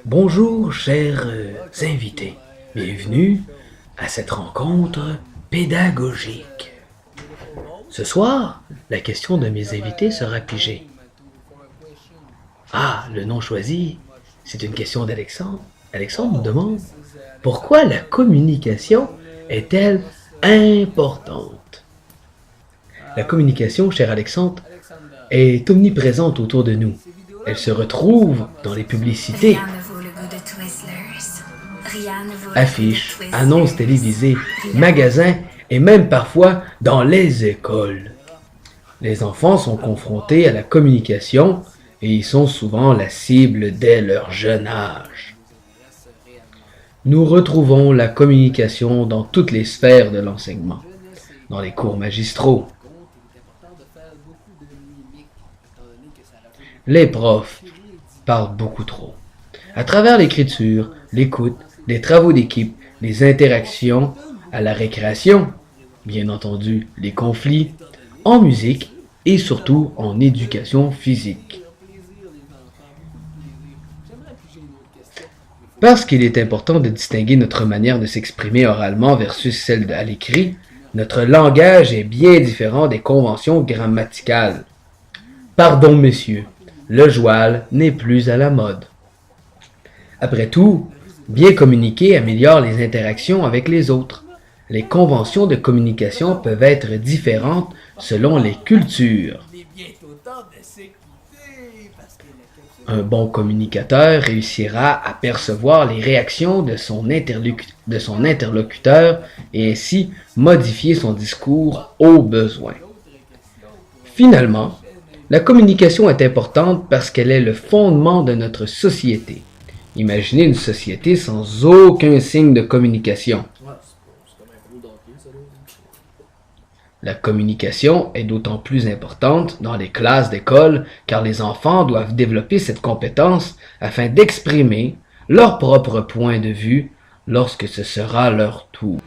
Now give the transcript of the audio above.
Bonjour chers invités, bienvenue à cette rencontre pédagogique. Ce soir, la question de mes invités sera pigée. Ah, le nom choisi, c'est une question d'Alexandre. Alexandre nous demande pourquoi la communication est-elle importante? La communication, cher Alexandre, est omniprésente autour de nous. Elle se retrouve dans les publicités, affiches, annonces télévisées, magasins et même parfois dans les écoles. Les enfants sont confrontés à la communication et ils sont souvent la cible dès leur jeune âge. Nous retrouvons la communication dans toutes les sphères de l'enseignement, dans les cours magistraux. Les profs parlent beaucoup trop. À travers l'écriture, l'écoute, les travaux d'équipe, les interactions, à la récréation, bien entendu les conflits, en musique et surtout en éducation physique. Parce qu'il est important de distinguer notre manière de s'exprimer oralement versus celle à l'écrit, notre langage est bien différent des conventions grammaticales. Pardon messieurs, le joual n'est plus à la mode. Après tout, bien communiquer améliore les interactions avec les autres. Les conventions de communication peuvent être différentes selon les cultures. Un bon communicateur réussira à percevoir les réactions de son interlocuteur et ainsi modifier son discours au besoin. Finalement, la communication est importante parce qu'elle est le fondement de notre société. Imaginez une société sans aucun signe de communication. La communication est d'autant plus importante dans les classes d'école car les enfants doivent développer cette compétence afin d'exprimer leur propre point de vue lorsque ce sera leur tour.